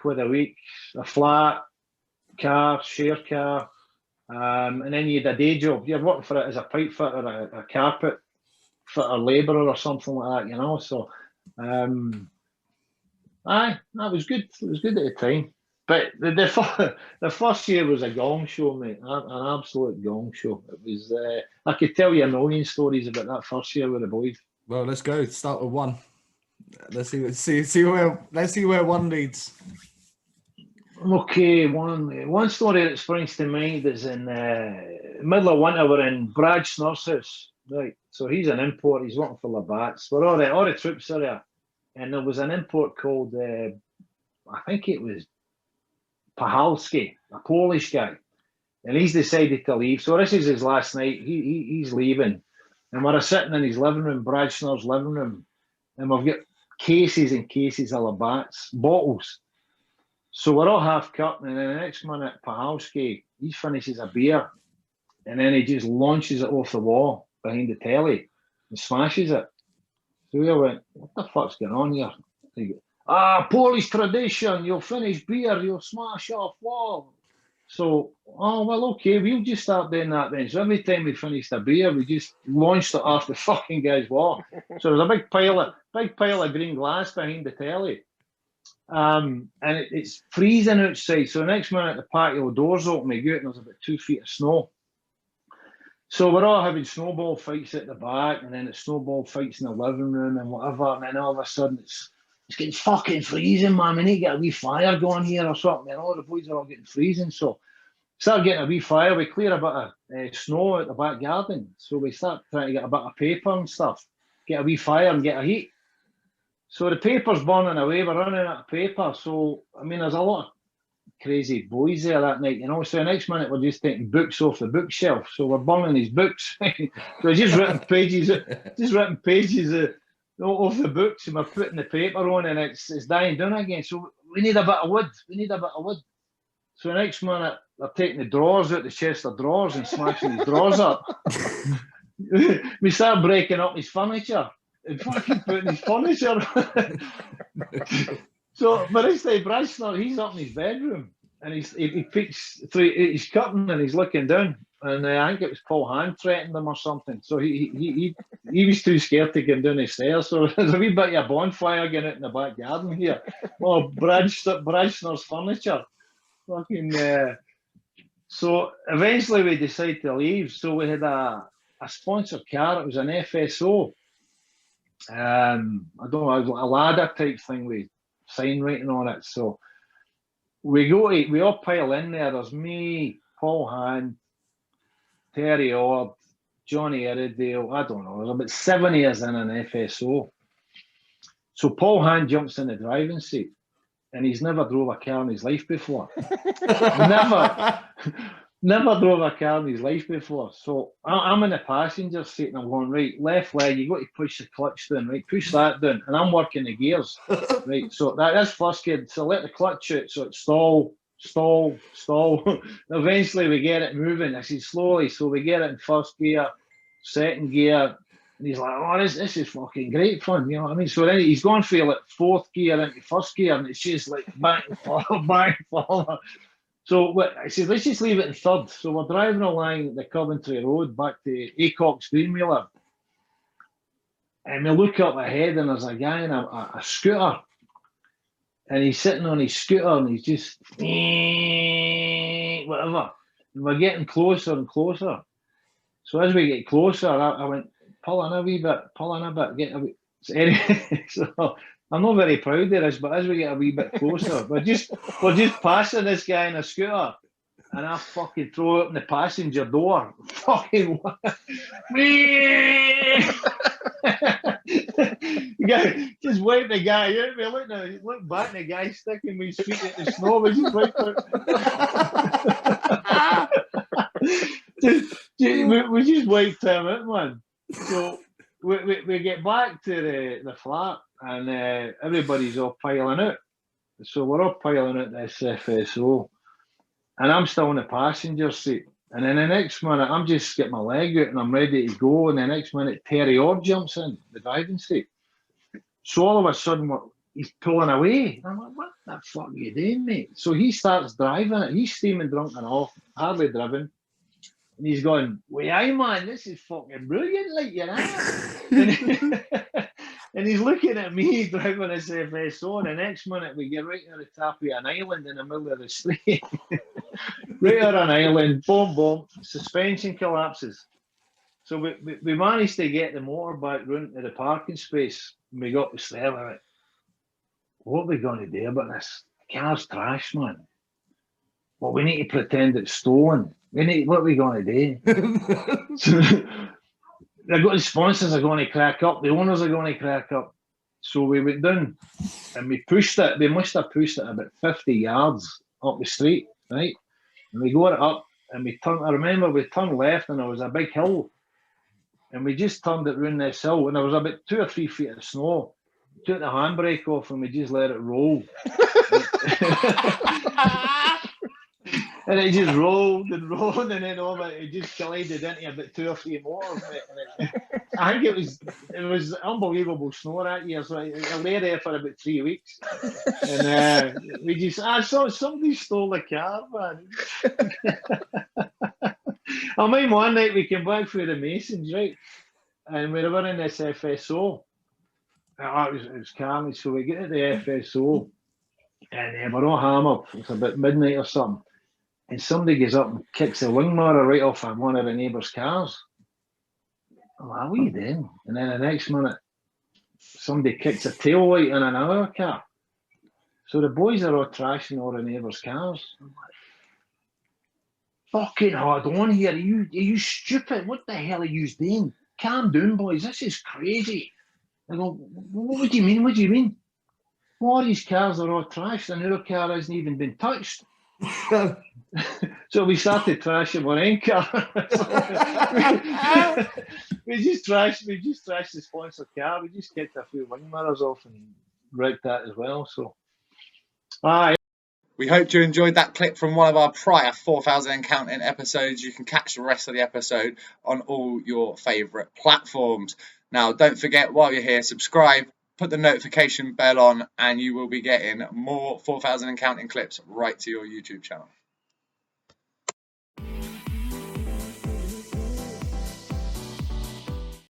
£20 a week, a flat, car, share car, and then you had a day job. You're working for it as a pipe fitter, a carpet fitter, labourer or something like that, you know. So, aye, that was good. It was good at the time. But the first year was a gong show, mate. An absolute gong show. It was. I could tell you a million stories about that first year with the boys. Well, let's go. Start with one. Let's see where one leads. Okay, one story that springs to mind is in middle of winter. We're in Brad Snur's house, right? So he's an import. He's working for Labatt's. We're all the troops are there, and there was an import called I think it was Pahalski, a Polish guy, and he's decided to leave. So this is his last night. He's leaving, and we're sitting in his living room, Brad Snur's living room, and we've got cases and cases of Labatt's bottles. So we're all half cut, and then the next minute, Pahalski, he finishes a beer, and then he just launches it off the wall behind the telly and smashes it. So we all went, what the fuck's going on here? He goes, Polish tradition, you'll finish beer, you'll smash off wall. So, oh, well, okay, we'll just start doing that then. So every time we finished a beer, we just launched it off the fucking guy's wall. So there's a big pile of green glass behind the telly. And it's freezing outside. So the next minute, the patio doors open, we go out, and there's about 2 feet of snow. So we're all having snowball fights at the back, and then it's snowball fights in the living room and whatever. And then all of a sudden, it's getting fucking freezing, man. We need to get a wee fire going here or something. And all the boys are all getting freezing. So start getting a wee fire. We clear a bit of snow at the back garden. So we start trying to get a bit of paper and stuff, get a wee fire and get a heat. So the paper's burning away, we're running out of paper. So, I mean, there's a lot of crazy boys there that night, you know. So the next minute, we're just taking books off the bookshelf. So we're burning these books. So just written pages off the books, and we're putting the paper on, and it's dying down again. So we need a bit of wood. So the next minute, they're taking the drawers out, the chest of drawers, and smashing his drawers up. We start breaking up his furniture. And fucking putting his furniture. So by this time, Brad Snur, he's up in his bedroom, and he peeks through his curtain, and he's looking down, and I think it was Paul Hand threatened him or something. So he was too scared to go down the stairs. So there's a wee bit of a bonfire going out in the back garden here. Oh, Brad Snur's furniture. Fucking. So eventually we decided to leave. So we had a sponsored car. It was an FSO. I don't know, a ladder type thing with sign writing on it. So we all pile in there. There's me, Paul Hand, Terry Ord, Johnny Iredale. I don't know. There's about 7 years in an FSO. So Paul Hand jumps in the driving seat, and he's never drove a car in his life before. Never drove a car in his life before. So I'm in the passenger seat, and I'm going, right, left leg, you got to push the clutch down, right? Push that down. And I'm working the gears, right? So that's first gear. So let the clutch out. So it's stall. Eventually we get it moving. I said slowly. So we get it in first gear, second gear. And he's like, oh, this is fucking great fun. You know what I mean? So then he's going for like fourth gear into first gear, and it's just like back and forward. So I said, let's just leave it in third. So we're driving along the Coventry Road back to Acock's Green we live. And we look up ahead, and there's a guy in a scooter. And he's sitting on his scooter, and he's just whatever. And we're getting closer and closer. So as we get closer, I went, pull in a bit, get a wee. So anyway, so I'm not very proud of this, but as we get a wee bit closer, we're just passing this guy in a scooter, and I fucking throw open the passenger door. Fucking just wipe the guy out. We look back, and the guy sticking with his feet in the snow. We just wiped out. We just wiped him out, man. So we get back to the flat, and everybody's all piling out. So we're all piling out this FSO, and I'm still in the passenger seat. And then the next minute, I'm just getting my leg out, and I'm ready to go. And the next minute, Terry Ord jumps in the driving seat. So all of a sudden, he's pulling away. I'm like, what the fuck are you doing, mate? So he starts driving it. He's steaming drunk and off, hardly driven. And he's going, "Way, aye, man, this is fucking brilliant, like, you know." And he's looking at me driving this FSO, and the next minute we get right to the top of an island in the middle of the street. Right on an island, boom, boom, suspension collapses. So we managed to get the motor back round to the parking space. And we got to there, we're like, what are we going to do about this? The car's trash, man. Well, we need to pretend it's stolen. What are we going to do? So, the sponsors are going to crack up. The owners are going to crack up. So we went down and we pushed it. We must have pushed it about 50 yards up the street, right? And we got it up and we turned. I remember we turned left and there was a big hill. And we just turned it round this hill and there was about 2 or 3 feet of snow. We took the handbrake off and we just let it roll. And it just rolled and rolled, and then it just collided into about 2 or 3 motors. I think it was unbelievable snow that year. So I lay there for about 3 weeks, and I saw somebody stole the car, man. I mean, one night we came back through the Masons, right, and we were in this FSO. It was carnage. So we get to the FSO, and we're all hammered. It's about midnight or something. And somebody gets up and kicks the wing mirror right off of one of the neighbours' cars. I'm like, what are you doing? And then the next minute, somebody kicks a tail light in another car. So the boys are all trashing all the neighbours' cars. I'm like, fucking hard on here. Are you stupid? What the hell are you doing? Calm down, boys. This is crazy. I go, what do you mean? What do you mean? All these cars are all trashed and your car hasn't even been touched. So we started trashing our own car. we just trashed the sponsor car. We just kicked a few wing mirrors off and wrecked that as well. So, aye. We hope you enjoyed that clip from one of our prior 4,000 and counting episodes. You can catch the rest of the episode on all your favourite platforms. Now, don't forget, while you're here, subscribe, put the notification bell on, and you will be getting more 4,000 and counting clips right to your YouTube channel.